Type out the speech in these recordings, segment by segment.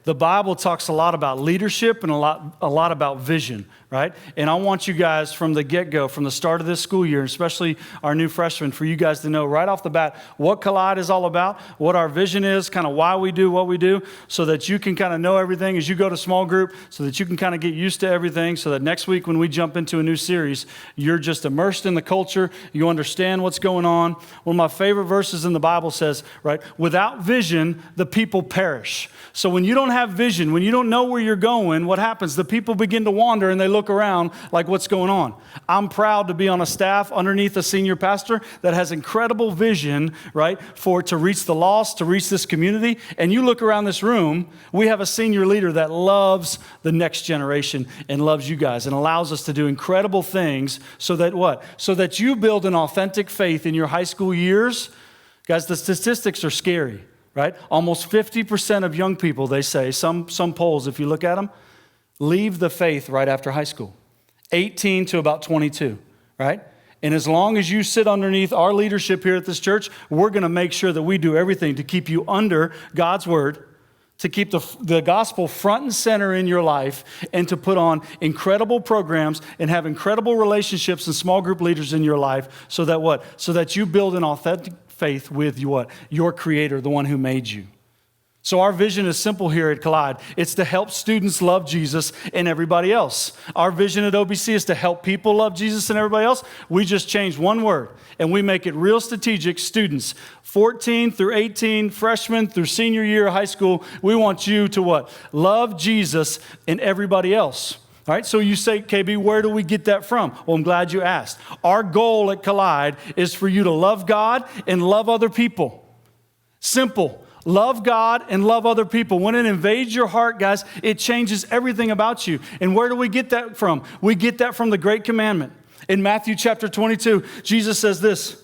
the Bible talks a lot about leadership and a lot about vision, right? And I want you guys from the get-go, from the start of this school year, especially our new freshmen, for you guys to know right off the bat what Collide is all about, what our vision is, kind of why we do what we do, so that you can kind of know everything as you go to small group, so that you can kind of get used to everything, so that next week when we jump into a new series, you're just immersed in the culture, you understand what's going on. One of my favorite verses in the Bible says, right, without vision, the people perish. So when you don't have vision, when you don't know where you're going, what happens? The people begin to wander and they look around like, what's going on? I'm proud to be on a staff underneath a senior pastor that has incredible vision, right, to reach the lost, to reach this community. And you look around this room, we have a senior leader that loves the next generation and loves you guys and allows us to do incredible things so that what? So that you build an authentic faith in your high school years. Guys, the statistics are scary. Right? Almost 50% of young people, they say, some polls, if you look at them, leave the faith right after high school. 18 to about 22, right? And as long as you sit underneath our leadership here at this church, we're going to make sure that we do everything to keep you under God's word, to keep the gospel front and center in your life, and to put on incredible programs and have incredible relationships and small group leaders in your life so that what? So that you build an authentic faith with what? Your Creator, the one who made you. So our vision is simple here at Collide. It's to help students love Jesus and everybody else. Our vision at OBC is to help people love Jesus and everybody else. We just changed one word, and we make it real strategic. Students, 14 through 18, freshmen through senior year of high school, we want you to what? Love Jesus and everybody else. All right, so you say, KB, where do we get that from? Well, I'm glad you asked. Our goal at Collide is for you to love God and love other people. Simple. Love God and love other people. When it invades your heart, guys, it changes everything about you. And where do we get that from? We get that from the Great Commandment. In Matthew chapter 22, Jesus says this.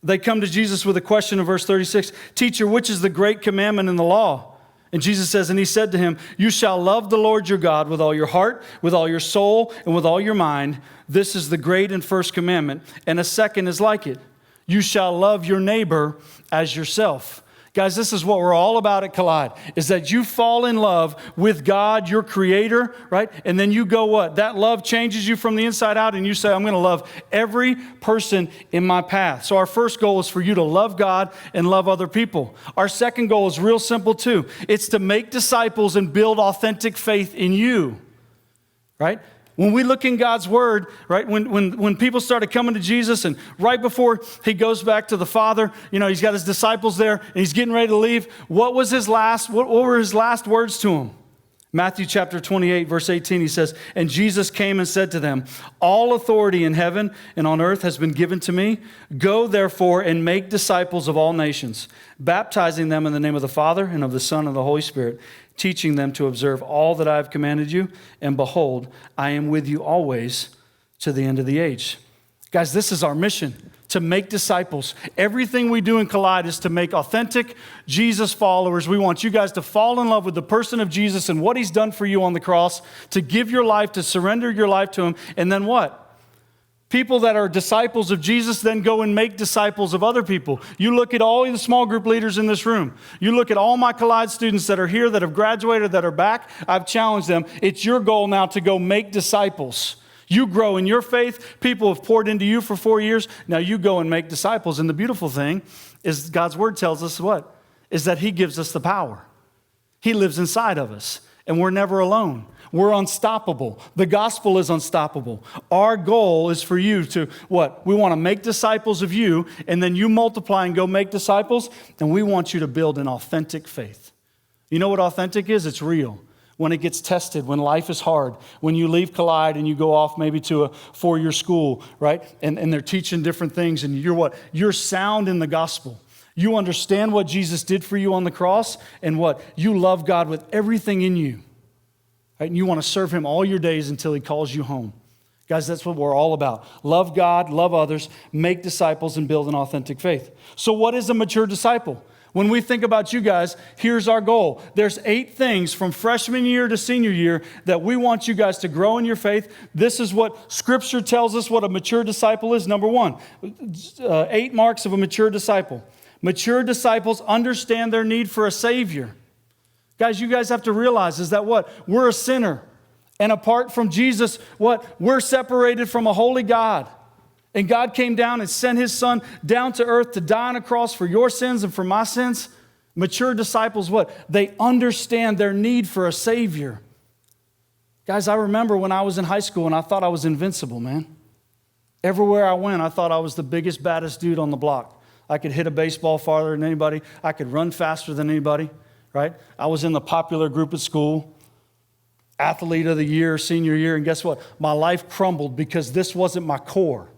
They come to Jesus with a question in verse 36. Teacher, which is the great commandment in the law? And Jesus says, and he said to him, you shall love the Lord your God with all your heart, with all your soul, and with all your mind. This is the great and first commandment. And a second is like it. You shall love your neighbor as yourself. Guys, this is what we're all about at Collide, is that you fall in love with God, your Creator, right? And then you go what? That love changes you from the inside out, and you say, I'm going to love every person in my path. So our first goal is for you to love God and love other people. Our second goal is real simple too. It's to make disciples and build authentic faith in you, right? When we look in God's word, right, when people started coming to Jesus, and right before he goes back to the Father, you know, he's got his disciples there and he's getting ready to leave. What were his last words to them? Matthew chapter 28, verse 18, he says, and Jesus came and said to them, all authority in heaven and on earth has been given to me. Go therefore and make disciples of all nations, baptizing them in the name of the Father and of the Son and the Holy Spirit, teaching them to observe all that I have commanded you. And behold, I am with you always to the end of the age. Guys, this is our mission, to make disciples. Everything we do in Collide is to make authentic Jesus followers. We want you guys to fall in love with the person of Jesus and what he's done for you on the cross, to give your life, to surrender your life to him. And then what? People that are disciples of Jesus then go and make disciples of other people. You look at all the small group leaders in this room. You look at all my Collide students that are here, that have graduated, that are back. I've challenged them. It's your goal now to go make disciples. You grow in your faith. People have poured into you for 4 years. Now you go and make disciples. And the beautiful thing is God's word tells us what? Is that he gives us the power. He lives inside of us, and we're never alone. We're unstoppable. The gospel is unstoppable. Our goal is for you to what? We want to make disciples of you, and then you multiply and go make disciples, and we want you to build an authentic faith. You know what authentic is? It's real. When it gets tested, when life is hard, when you leave Collide and you go off maybe to a 4-year school, right? And they're teaching different things, and you're what? You're sound in the gospel. You understand what Jesus did for you on the cross, and what? You love God with everything in you. Right? And you want to serve him all your days until he calls you home. Guys, that's what we're all about. Love God, love others, make disciples, and build an authentic faith. So what is a mature disciple? When we think about you guys, here's our goal. There's 8 things from freshman year to senior year that we want you guys to grow in your faith. This is what Scripture tells us what a mature disciple is. Number 1, 8 marks of a mature disciple. Mature disciples understand their need for a Savior. Guys, you guys have to realize is that what? We're a sinner. And apart from Jesus, what? We're separated from a holy God. And God came down and sent his son down to earth to die on a cross for your sins and for my sins. Mature disciples, what? They understand their need for a Savior. Guys, I remember when I was in high school and I thought I was invincible, man. Everywhere I went, I thought I was the biggest, baddest dude on the block. I could hit a baseball farther than anybody. I could run faster than anybody, right? I was in the popular group at school, athlete of the year, senior year, and guess what? My life crumbled because this wasn't my core,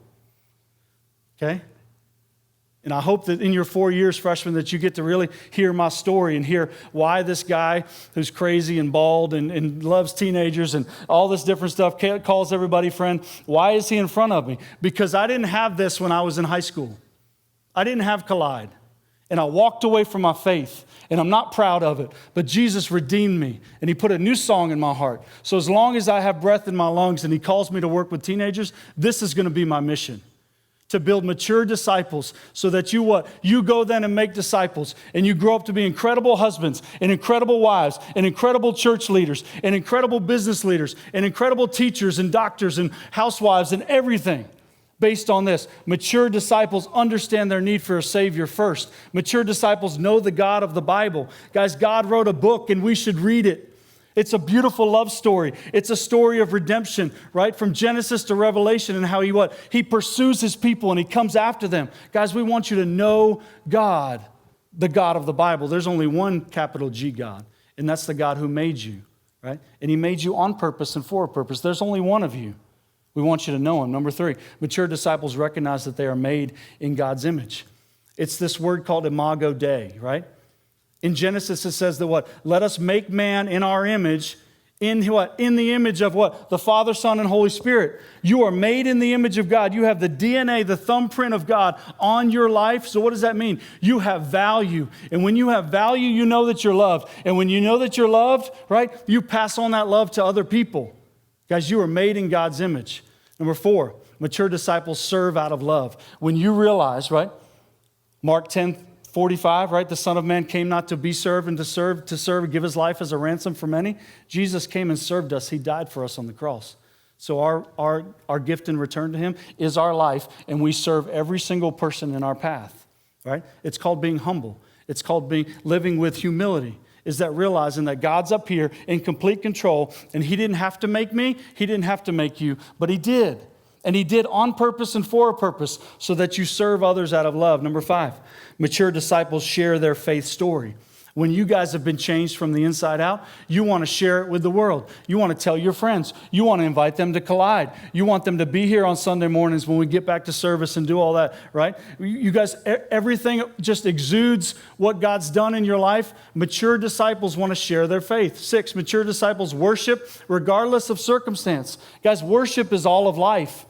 okay? And I hope that in your 4 years, freshmen, that you get to really hear my story and hear why this guy who's crazy and bald and loves teenagers and all this different stuff, calls everybody friend, why is he in front of me? Because I didn't have this when I was in high school. I didn't have Collide. And I walked away from my faith, and I'm not proud of it. But Jesus redeemed me, and he put a new song in my heart. So as long as I have breath in my lungs and he calls me to work with teenagers, this is going to be my mission. To build mature disciples so that you what? You go then and make disciples and you grow up to be incredible husbands and incredible wives and incredible church leaders and incredible business leaders and incredible teachers and doctors and housewives and everything based on this. Mature disciples understand their need for a Savior first. Mature disciples know the God of the Bible. Guys, God wrote a book and we should read it. It's a beautiful love story. It's a story of redemption, right? From Genesis to Revelation and how he what? He pursues his people and he comes after them. Guys, we want you to know God, the God of the Bible. There's only one capital G God, and that's the God who made you, right? And he made you on purpose and for a purpose. There's only one of you. We want you to know him. Number 3, mature disciples recognize that they are made in God's image. It's this word called imago Dei, right? In Genesis, it says that what? Let us make man in our image, in what? In the image of what? The Father, Son, and Holy Spirit. You are made in the image of God. You have the DNA, the thumbprint of God on your life. So what does that mean? You have value. And when you have value, you know that you're loved. And when you know that you're loved, right? You pass on that love to other people. Guys, you are made in God's image. Number 4, mature disciples serve out of love. When you realize, right? Mark 10:45, right? The Son of Man came not to be served and to serve and give his life as a ransom for many. Jesus came and served us. He died for us on the cross. So our gift in return to him is our life, and we serve every single person in our path, right? It's called being humble. It's called living with humility. Is that realizing that God's up here in complete control, and he didn't have to make me, he didn't have to make you, but he did. And he did on purpose and for a purpose so that you serve others out of love. Number 5, mature disciples share their faith story. When you guys have been changed from the inside out, you want to share it with the world. You want to tell your friends. You want to invite them to Collide. You want them to be here on Sunday mornings when we get back to service and do all that, right? You guys, everything just exudes what God's done in your life. Mature disciples want to share their faith. 6, mature disciples worship regardless of circumstance. Guys, worship is all of life.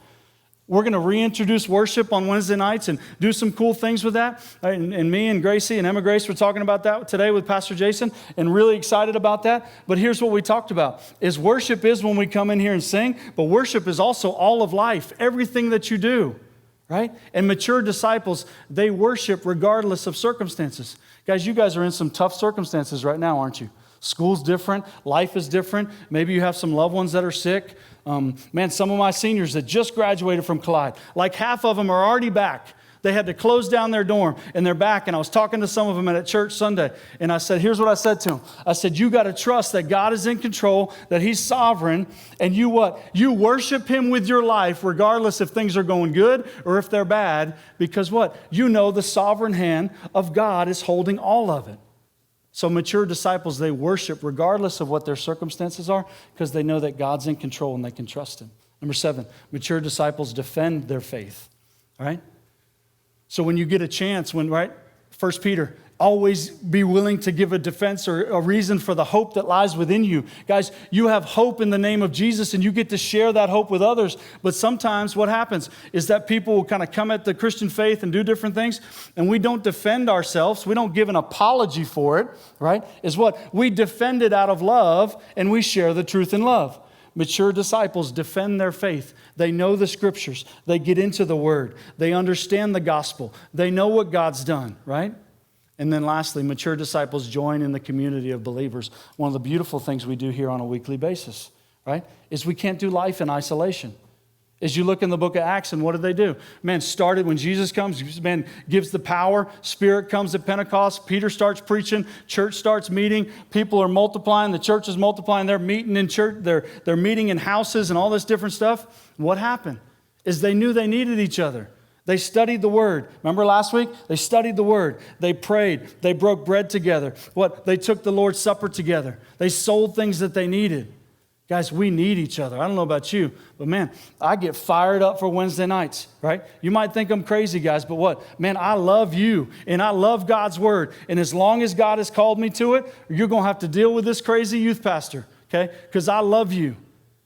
We're going to reintroduce worship on Wednesday nights and do some cool things with that. And me and Gracie and Emma Grace were talking about that today with Pastor Jason and really excited about that. But here's what we talked about, is worship is when we come in here and sing, but worship is also all of life, everything that you do, right? And mature disciples, they worship regardless of circumstances. Guys, you guys are in some tough circumstances right now, aren't you? School's different. Life is different. Maybe you have some loved ones that are sick. Some of my seniors that just graduated from Collide, like half of them are already back. They had to close down their dorm and they're back. And I was talking to some of them at church Sunday. And I said, here's what I said to them. I said, you got to trust that God is in control, that he's sovereign. And you what? You worship him with your life, regardless if things are going good or if they're bad. Because what? You know the sovereign hand of God is holding all of it. So mature disciples, they worship regardless of what their circumstances are because they know that God's in control and they can trust him. Number 7, mature disciples defend their faith, all right? So when you get a chance, 1 Peter, always be willing to give a defense or a reason for the hope that lies within you. Guys, you have hope in the name of Jesus and you get to share that hope with others. But sometimes what happens is that people will kind of come at the Christian faith and do different things and we don't defend ourselves. We don't give an apology for it, right? Is what? We defend it out of love and we share the truth in love. Mature disciples defend their faith. They know the scriptures. They get into the word. They understand the gospel. They know what God's done, right? And then lastly, mature disciples join in the community of believers. One of the beautiful things we do here on a weekly basis, right, is we can't do life in isolation. As you look in the book of Acts, and what did they do? Man, started when Jesus comes, man, gives the power, Spirit comes at Pentecost, Peter starts preaching, church starts meeting, people are multiplying, the church is multiplying, they're meeting in church, they're meeting in houses and all this different stuff. What happened is they knew they needed each other. They studied the Word. Remember last week? They studied the Word. They prayed. They broke bread together. They took the Lord's Supper together. They sold things that they needed. Guys, we need each other. I don't know about you, but man, I get fired up for Wednesday nights, right? You might think I'm crazy, guys, but what? Man, I love you, and I love God's Word. And as long as God has called me to it, you're going to have to deal with this crazy youth pastor, okay? Because I love you.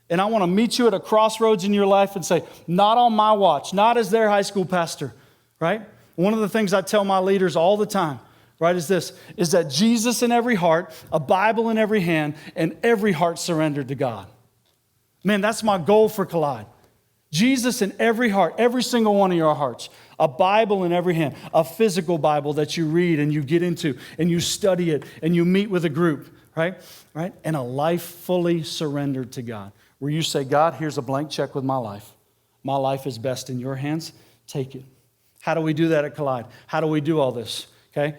And I want to meet you at a crossroads in your life and say, not on my watch, not as their high school pastor, right? One of the things I tell my leaders all the time, right, is this, is that Jesus in every heart, a Bible in every hand, and every heart surrendered to God. Man, that's my goal for Collide. Jesus in every heart, every single one of your hearts, a Bible in every hand, a physical Bible that you read and you get into and you study it and you meet with a group, right? And a life fully surrendered to God, where you say, God, here's a blank check with my life. My life is best in your hands. Take it. How do we do that at Collide? How do we do all this? Okay?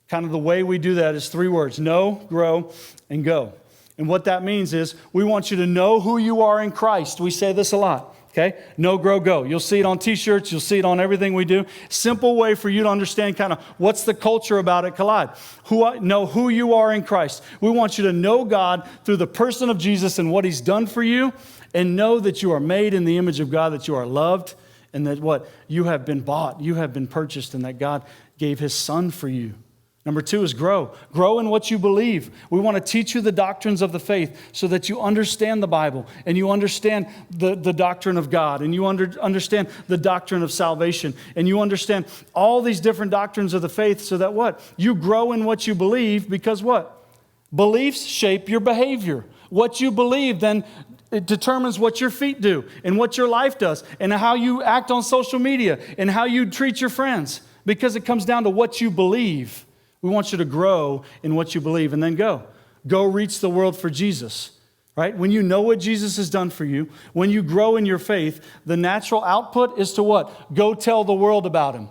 Kind of the way we do that is 3 words: know, grow, and go. And what that means is we want you to know who you are in Christ. We say this a lot, okay? Know, grow, go. You'll see it on T-shirts. You'll see it on everything we do. Simple way for you to understand kind of what's the culture about at Collide. Know who you are in Christ. We want you to know God through the person of Jesus and what He's done for you, and know that you are made in the image of God, that you are loved, and that what? You have been bought, you have been purchased, and that God gave His Son for you. Number 2 is grow. Grow in what you believe. We want to teach you the doctrines of the faith so that you understand the Bible and you understand the doctrine of God and you understand the doctrine of salvation and you understand all these different doctrines of the faith so that what? You grow in what you believe, because what? Beliefs shape your behavior. What you believe then it determines what your feet do and what your life does and how you act on social media and how you treat your friends, because it comes down to what you believe. We want you to grow in what you believe, and then go. Go reach the world for Jesus, right? When you know what Jesus has done for you, when you grow in your faith, the natural output is to what? Go tell the world about Him.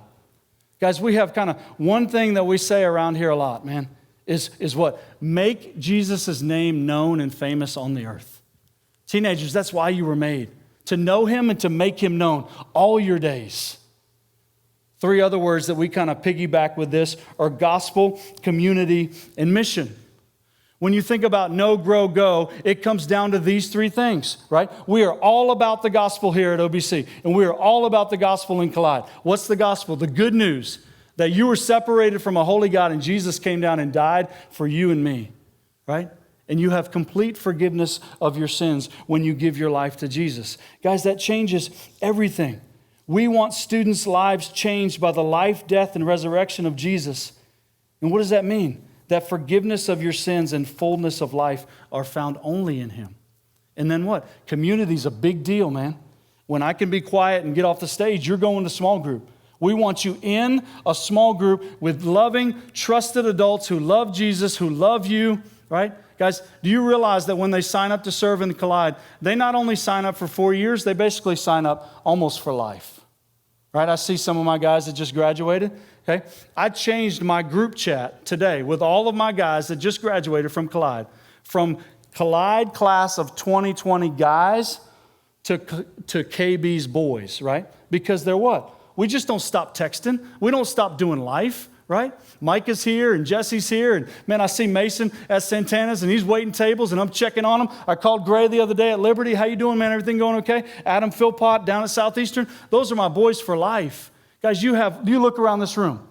Guys, we have kind of one thing that we say around here a lot, man, is what? Make Jesus' name known and famous on the earth. Teenagers, that's why you were made, to know Him and to make Him known all your days. 3 other words that we kind of piggyback with this are gospel, community, and mission. When you think about know, grow, go, it comes down to these 3 things, right? We are all about the gospel here at OBC, and we are all about the gospel in Collide. What's the gospel? The good news that you were separated from a holy God and Jesus came down and died for you and me, right? And you have complete forgiveness of your sins when you give your life to Jesus. Guys, that changes everything. We want students' lives changed by the life, death, and resurrection of Jesus. And what does that mean? That forgiveness of your sins and fullness of life are found only in Him. And then what? Community's a big deal, man. When I can be quiet and get off the stage, you're going to small group. We want you in a small group with loving, trusted adults who love Jesus, who love you, right? Guys, do you realize that when they sign up to serve in Collide, they not only sign up for 4 years, they basically sign up almost for life. Right? I see some of my guys that just graduated. Okay? I changed my group chat today with all of my guys that just graduated from Collide class of 2020 guys to KB's boys, right? Because they're what? We just don't stop texting. We don't stop doing life, right? Mike is here and Jesse's here. And man, I see Mason at Santana's and he's waiting tables and I'm checking on him. I called Gray the other day at Liberty. How you doing, man? Everything going okay? Adam Philpott down at Southeastern. Those are my boys for life. Guys, you look around this room.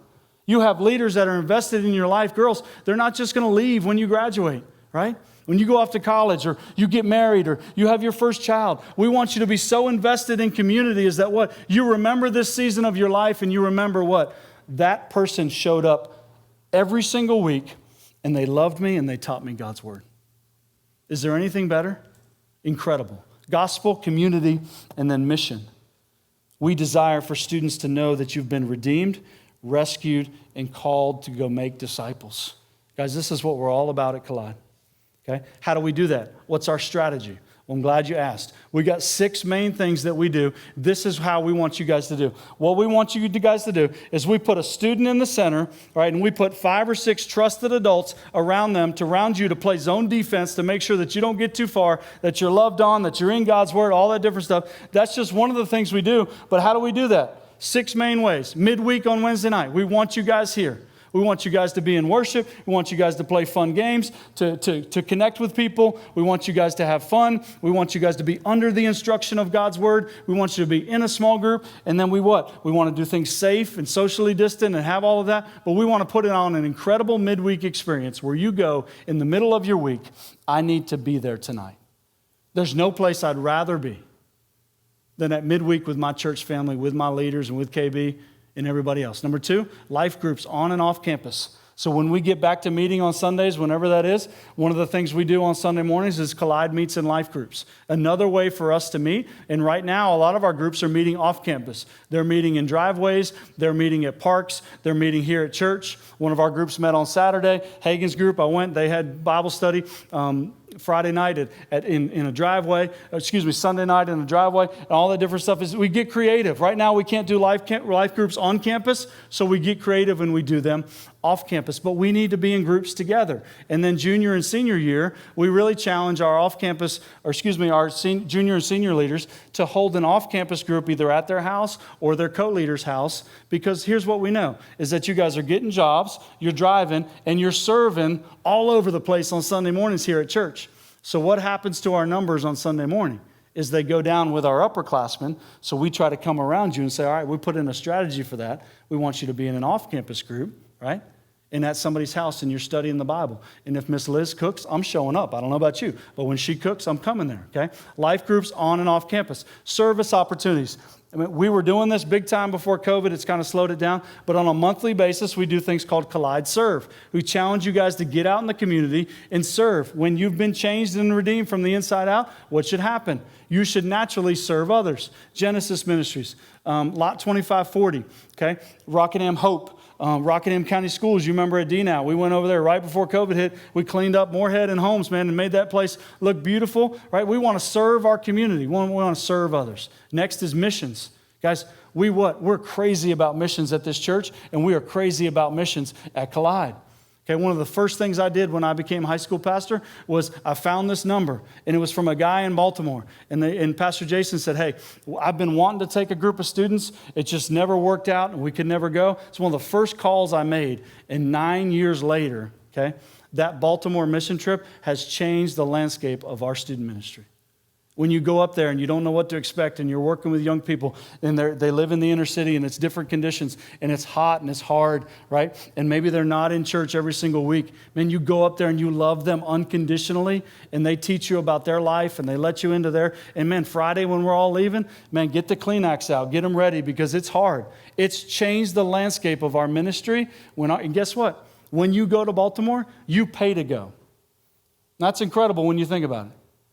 You have leaders that are invested in your life. Girls, they're not just going to leave when you graduate, right? When you go off to college or you get married or you have your first child, we want you to be so invested in community is that what? You remember this season of your life and you remember what? That person showed up every single week and they loved me and they taught me God's Word. Is there anything better? Incredible. Gospel, community, and then mission. We desire for students to know that you've been redeemed, rescued, and called to go make disciples. Guys, this is what we're all about at Collide. Okay? How do we do that? What's our strategy? Well, I'm glad you asked. We got 6 main things that we do. This is how we want you guys to do. What we want you guys to do is we put a student in the center, right, and we put 5 or 6 trusted adults around them to round you to play zone defense to make sure that you don't get too far, that you're loved on, that you're in God's Word, all that different stuff. That's just one of the things we do. But how do we do that? 6 main ways. Midweek on Wednesday night, we want you guys here. We want you guys to be in worship. We want you guys to play fun games, to connect with people. We want you guys to have fun. We want you guys to be under the instruction of God's Word. We want you to be in a small group. And then we what? We want to do things safe and socially distant and have all of that. But we want to put it on an incredible midweek experience where you go in the middle of your week, I need to be there tonight. There's no place I'd rather be than at midweek with my church family, with my leaders and with KB and everybody else. Number 2, life groups on and off campus. So when we get back to meeting on Sundays, whenever that is, one of the things we do on Sunday mornings is Collide meets in life groups. Another way for us to meet, and right now a lot of our groups are meeting off campus. They're meeting in driveways, they're meeting at parks, they're meeting here at church. One of our groups met on Saturday, Hagen's group, I went, they had Bible study Friday night in a driveway, Sunday night in a driveway, and all that different stuff. Is we get creative. Right now we can't do life groups on campus, so we get creative and we do them off campus, but we need to be in groups together. And then junior and senior year, we really challenge our junior and senior leaders to hold an off-campus group either at their house or their co-leader's house, because here's what we know, is that you guys are getting jobs, you're driving, and you're serving all over the place on Sunday mornings here at church. So what happens to our numbers on Sunday morning is they go down with our upperclassmen, so we try to come around you and say, all right, we put in a strategy for that. We want you to be in an off-campus group, right? And at somebody's house and you're studying the Bible. And if Miss Liz cooks, I'm showing up. I don't know about you, but when she cooks, I'm coming there, okay? Life groups on and off campus. Service opportunities. I mean, we were doing this big time before COVID. It's kind of slowed it down. But on a monthly basis, we do things called Collide Serve. We challenge you guys to get out in the community and serve. When you've been changed and redeemed from the inside out, what should happen? You should naturally serve others. Genesis Ministries, Lot 2540, okay? Rockingham Hope. Rockingham County Schools, you remember at DNOW. We went over there right before COVID hit. We cleaned up Moorhead and Holmes, man, and made that place look beautiful, right? We want to serve our community. We want to serve others. Next is missions. Guys, we're crazy about missions at this church, and we are crazy about missions at Collide. Okay, one of the first things I did when I became high school pastor was I found this number, and it was from a guy in Baltimore. And Pastor Jason said, hey, I've been wanting to take a group of students. It just never worked out, and we could never go. It's one of the first calls I made, and 9 years later, okay, that Baltimore mission trip has changed the landscape of our student ministry. When you go up there and you don't know what to expect and you're working with young people and they live in the inner city and it's different conditions and it's hot and it's hard, right? And maybe they're not in church every single week. Man, you go up there and you love them unconditionally and they teach you about their life and they let you into their, and man, Friday when we're all leaving, man, get the Kleenex out, get them ready because it's hard. It's changed the landscape of our ministry. And guess what? When you go to Baltimore, you pay to go. That's incredible when you think about it.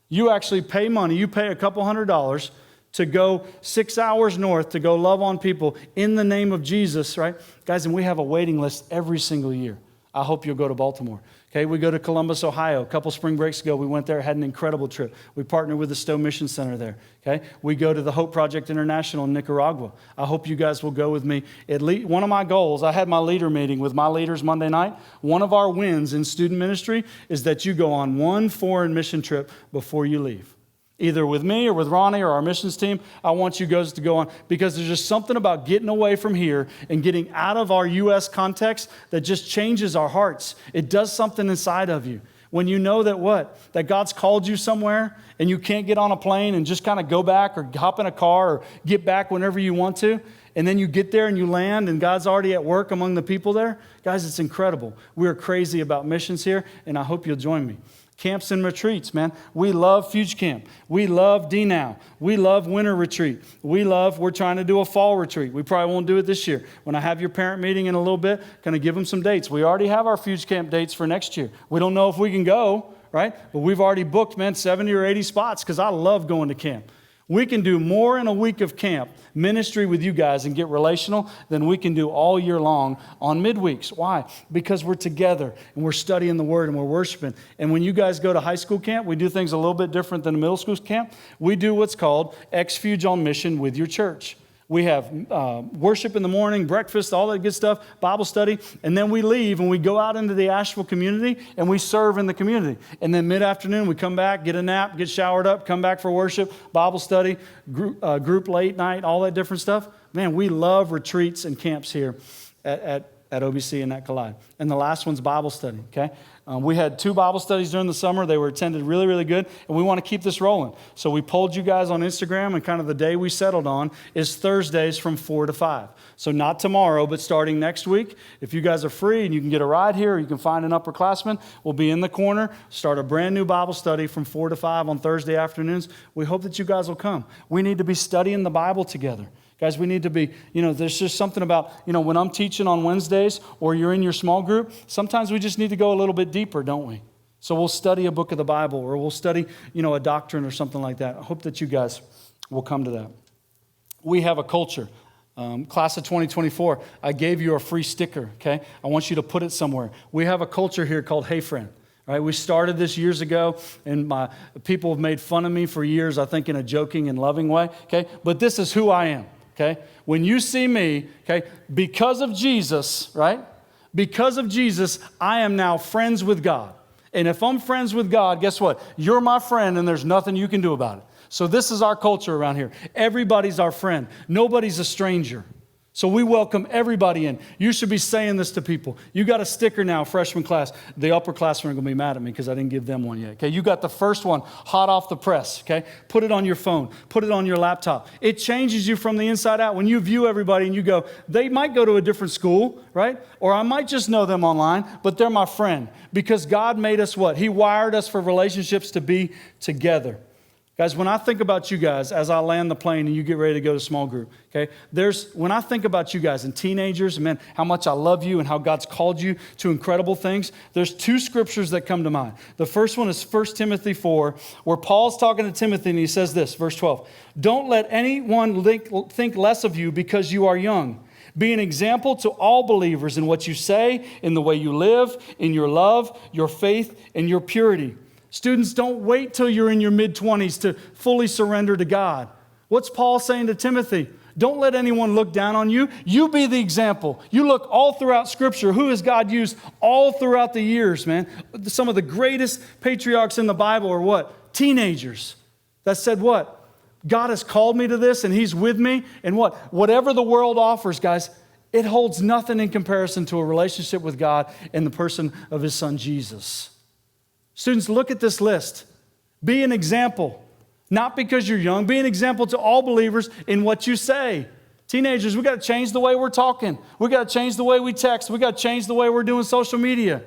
You actually pay money. You pay a couple $100 to go 6 hours north to go love on people in the name of Jesus, right? Guys, and we have a waiting list every single year. I hope you'll go to Baltimore. Okay, we go to Columbus, Ohio. A couple spring breaks ago, we went there, had an incredible trip. We partnered with the Stowe Mission Center there. Okay, we go to the Hope Project International in Nicaragua. I hope you guys will go with me. At least one of my goals, I had my leader meeting with my leaders Monday night. One of our wins in student ministry is that you go on one foreign mission trip before you leave. Either with me or with Ronnie or our missions team, I want you guys to go on because there's just something about getting away from here and getting out of our U.S. context that just changes our hearts. It does something inside of you. When you know that what? That God's called you somewhere and you can't get on a plane and just kind of go back or hop in a car or get back whenever you want to. And then you get there and you land and God's already at work among the people there. Guys, it's incredible. We're crazy about missions here and I hope you'll join me. Camps and retreats, man. We love Fuge Camp. We love DNOW. We love winter retreat. We're trying to do a fall retreat. We probably won't do it this year. When I have your parent meeting in a little bit, going to give them some dates. We already have our Fuge Camp dates for next year. We don't know if we can go, right? But we've already booked, man, 70 or 80 spots because I love going to camp. We can do more in a week of camp ministry with you guys and get relational than we can do all year long on midweeks. Why? Because we're together and we're studying the Word and we're worshiping. And when you guys go to high school camp, we do things a little bit different than a middle school camp. We do what's called Exfuge on Mission with your church. We have worship in the morning, breakfast, all that good stuff, Bible study, and then we leave and we go out into the Asheville community and we serve in the community. And then mid-afternoon we come back, get a nap, get showered up, come back for worship, Bible study, group late night, all that different stuff. Man, we love retreats and camps here at OBC and at Collide. And the last one's Bible study, okay? We had 2 Bible studies during the summer. They were attended really, really good, and we want to keep this rolling. So we polled you guys on Instagram, and kind of the day we settled on is Thursdays from 4 to 5. So not tomorrow, but starting next week. If you guys are free and you can get a ride here, or you can find an upperclassman, we'll be in the corner, start a brand new Bible study from 4 to 5 on Thursday afternoons. We hope that you guys will come. We need to be studying the Bible together. Guys, we need to be, there's just something about, when I'm teaching on Wednesdays or you're in your small group, sometimes we just need to go a little bit deeper, don't we? So we'll study a book of the Bible or we'll study, a doctrine or something like that. I hope that you guys will come to that. We have a culture. Class of 2024, I gave you a free sticker, okay? I want you to put it somewhere. We have a culture here called Hey Friend. Right, we started this years ago, and my people have made fun of me for years, I think in a joking and loving way, okay? But this is who I am. Okay, when you see me, okay, because of Jesus, right? Because of Jesus, I am now friends with God. And if I'm friends with God, guess what? You're my friend and there's nothing you can do about it. So this is our culture around here. Everybody's our friend. Nobody's a stranger. So we welcome everybody in. You should be saying this to people. You got a sticker now, freshman class. The upperclassmen are going to be mad at me because I didn't give them one yet. Okay, you got the first one hot off the press. Okay, put it on your phone. Put it on your laptop. It changes you from the inside out. When you view everybody and you go, they might go to a different school, right? Or I might just know them online, but they're my friend. Because God made us what? He wired us for relationships to be together. Guys, when I think about you guys, as I land the plane and you get ready to go to small group, okay, when I think about you guys and teenagers, man, how much I love you and how God's called you to incredible things, there's 2 scriptures that come to mind. The first one is 1 Timothy 4, where Paul's talking to Timothy and he says this, verse 12, "Don't let anyone think less of you because you are young. Be an example to all believers in what you say, in the way you live, in your love, your faith, and your purity." Students, don't wait till you're in your mid-20s to fully surrender to God. What's Paul saying to Timothy? Don't let anyone look down on you. You be the example. You look all throughout Scripture. Who has God used all throughout the years, man? Some of the greatest patriarchs in the Bible are what? Teenagers that said what? God has called me to this and He's with me. And what? Whatever the world offers, guys, it holds nothing in comparison to a relationship with God in the person of His Son, Jesus. Students, look at this list. Be an example, not because you're young. Be an example to all believers in what you say. Teenagers, we got to change the way we're talking. We got to change the way we text. We got to change the way we're doing social media.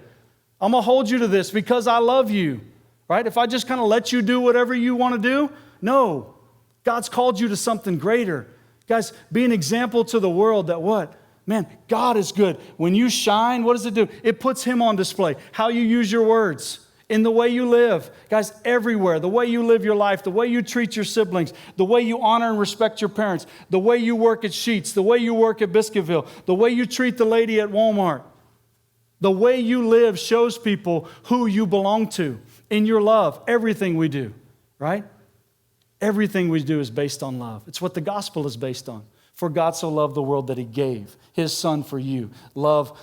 I'm going to hold you to this because I love you, right? If I just kind of let you do whatever you want to do, no. God's called you to something greater. Guys, be an example to the world that what? Man, God is good. When you shine, what does it do? It puts Him on display. How you use your words. In the way you live. Guys, everywhere. The way you live your life, the way you treat your siblings, the way you honor and respect your parents, the way you work at Sheetz, the way you work at Biscuitville, the way you treat the lady at Walmart. The way you live shows people who you belong to in your love. Everything we do, right? Everything we do is based on love. It's what the gospel is based on. For God so loved the world that He gave His Son for you. Love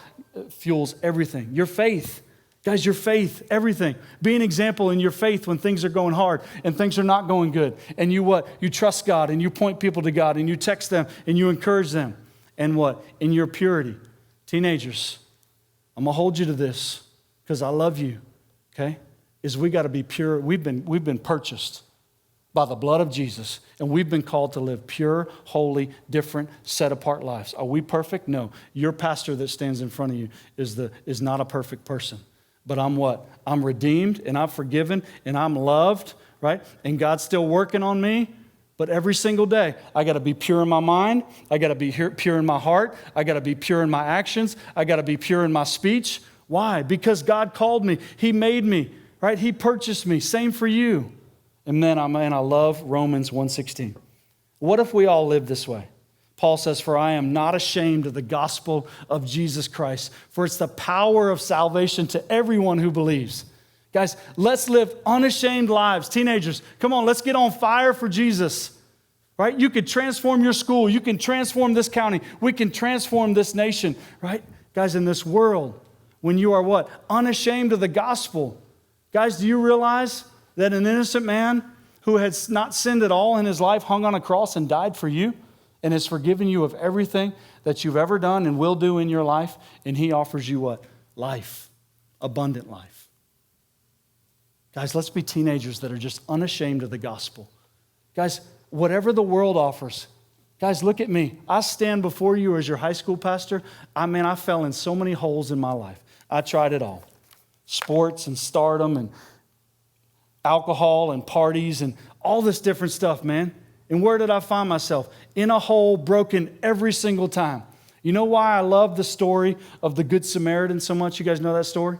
fuels everything. Your faith. Guys, your faith, everything. Be an example in your faith when things are going hard and things are not going good. And you what? You trust God and you point people to God and you text them and you encourage them. And what? In your purity. Teenagers, I'm going to hold you to this because I love you, okay? Is we got to be pure. We've been purchased by the blood of Jesus, and we've been called to live pure, holy, different, set-apart lives. Are we perfect? No. Your pastor that stands in front of you is not a perfect person. But I'm what? I'm redeemed and I'm forgiven and I'm loved, right? And God's still working on me. But every single day, I got to be pure in my mind. I got to be pure in my heart. I got to be pure in my actions. I got to be pure in my speech. Why? Because God called me. He made me, right? He purchased me. Same for you. And then I love Romans 1:16. What if we all live this way? Paul says, for I am not ashamed of the gospel of Jesus Christ, for it's the power of salvation to everyone who believes. Guys, let's live unashamed lives. Teenagers, come on, let's get on fire for Jesus. Right? You could transform your school. You can transform this county. We can transform this nation. Right? Guys, in this world, when you are what? Unashamed of the gospel. Guys, do you realize that an innocent man who has not sinned at all in his life hung on a cross and died for you and has forgiven you of everything that you've ever done and will do in your life, and he offers you what? Life, abundant life. Guys, let's be teenagers that are just unashamed of the gospel. Guys, whatever the world offers, guys, look at me. I stand before you as your high school pastor. I fell in so many holes in my life. I tried it all. Sports and stardom and alcohol and parties and all this different stuff, man. And where did I find myself? In a hole, broken every single time. You know why I love the story of the Good Samaritan so much? You guys know that story?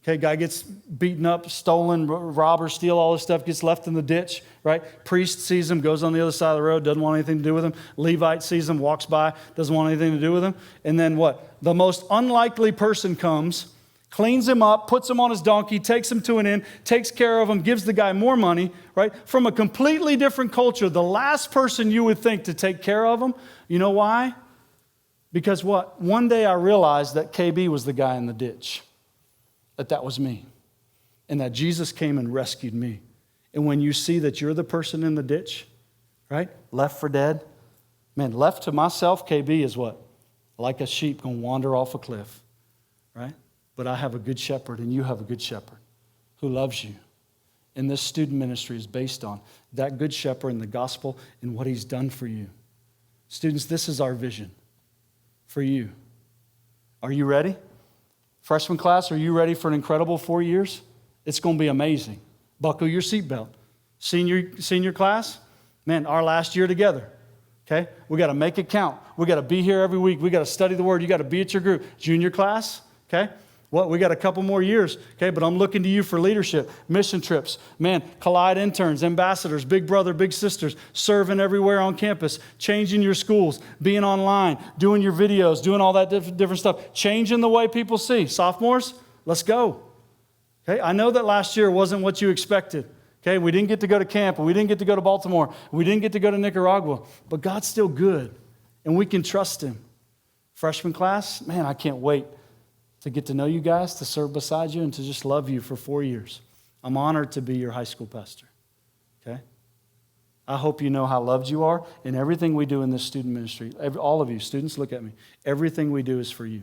Okay, guy gets beaten up, stolen, robber, steal all this stuff, gets left in the ditch, right? Priest sees him, goes on the other side of the road, doesn't want anything to do with him. Levite sees him, walks by, doesn't want anything to do with him. And then what? The most unlikely person comes, cleans him up, puts him on his donkey, takes him to an inn, takes care of him, gives the guy more money, right? From a completely different culture, the last person you would think to take care of him. You know why? Because what? One day I realized that KB was the guy in the ditch, that was me, and that Jesus came and rescued me. And when you see that you're the person in the ditch, right? Left for dead. Man, left to myself, KB is what? Like a sheep going to wander off a cliff, right? But I have a good shepherd, and you have a good shepherd who loves you. And this student ministry is based on that good shepherd and the gospel and what he's done for you. Students, this is our vision for you. Are you ready? Freshman class, are you ready for an incredible 4 years? It's going to be amazing. Buckle your seatbelt. Senior class, man, our last year together. Okay? We got to make it count. We got to be here every week. We got to study the word. You got to be at your group. Junior class, okay? Well, we got a couple more years, okay? But I'm looking to you for leadership, mission trips. Man, Collide interns, ambassadors, big brother, big sisters, serving everywhere on campus, changing your schools, being online, doing your videos, doing all that different stuff, changing the way people see. Sophomores, let's go. Okay? I know that last year wasn't what you expected. Okay? We didn't get to go to camp, and we didn't get to go to Baltimore. We didn't get to go to Nicaragua. But God's still good, and we can trust him. Freshman class, man, I can't wait to get to know you guys, to serve beside you, and to just love you for 4 years. I'm honored to be your high school pastor, okay? I hope you know how loved you are, and everything we do in this student ministry, all of you students, look at me. Everything we do is for you,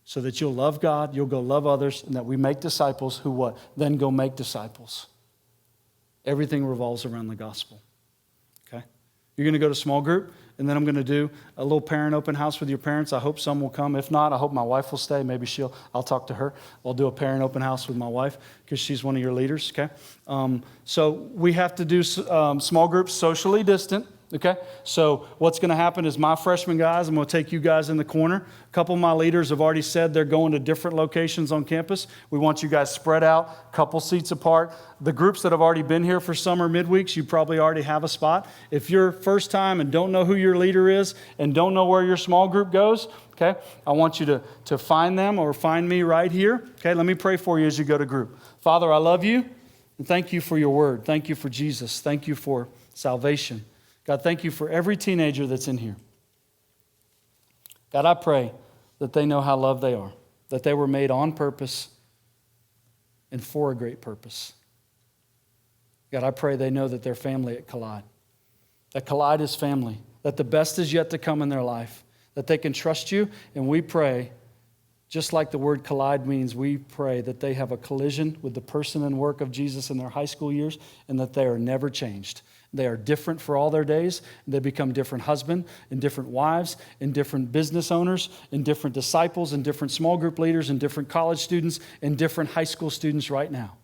so that you'll love God, you'll go love others, and that we make disciples who what? Then go make disciples. Everything revolves around the gospel, okay? You're going to go to small group. And then I'm going to do a little parent open house with your parents. I hope some will come. If not, I hope my wife will stay. Maybe I'll talk to her. I'll do a parent open house with my wife because she's one of your leaders, okay? So we have to do small groups socially distant, okay? So what's going to happen is my freshman guys, I'm going to take you guys in the corner. A couple of my leaders have already said they're going to different locations on campus. We want you guys spread out, couple seats apart. The groups that have already been here for summer midweeks, you probably already have a spot. If you're first time and don't know who your leader is and don't know where your small group goes, okay, I want you to find them or find me right here. Okay, let me pray for you as you go to group. Father, I love you, and thank you for your word. Thank you for Jesus. Thank you for salvation. God, thank you for every teenager that's in here. God, I pray that they know how loved they are, that they were made on purpose and for a great purpose. God, I pray they know that they're family at Collide, that Collide is family, that the best is yet to come in their life, that they can trust you, and we pray, just like the word collide means, we pray that they have a collision with the person and work of Jesus in their high school years and that they are never changed. They are different for all their days. They become different husbands and different wives and different business owners and different disciples and different small group leaders and different college students and different high school students right now.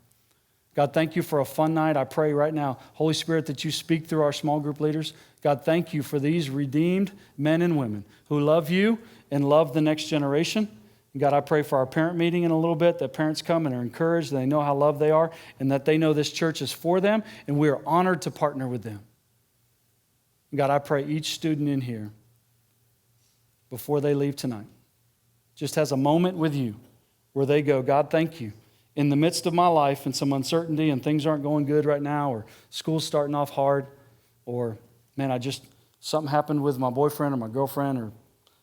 God, thank you for a fun night. I pray right now, Holy Spirit, that you speak through our small group leaders. God, thank you for these redeemed men and women who love you and love the next generation. God, I pray for our parent meeting in a little bit, that parents come and are encouraged, and they know how loved they are, and that they know this church is for them, and we are honored to partner with them. God, I pray each student in here, before they leave tonight, just has a moment with you where they go, God, thank you. In the midst of my life and some uncertainty and things aren't going good right now, or school's starting off hard, or, man, something happened with my boyfriend or my girlfriend, or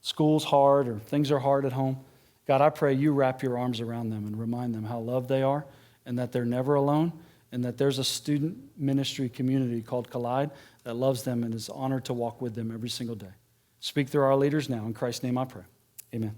school's hard, or things are hard at home. God, I pray you wrap your arms around them and remind them how loved they are and that they're never alone and that there's a student ministry community called Collide that loves them and is honored to walk with them every single day. Speak through our leaders now. In Christ's name I pray. Amen.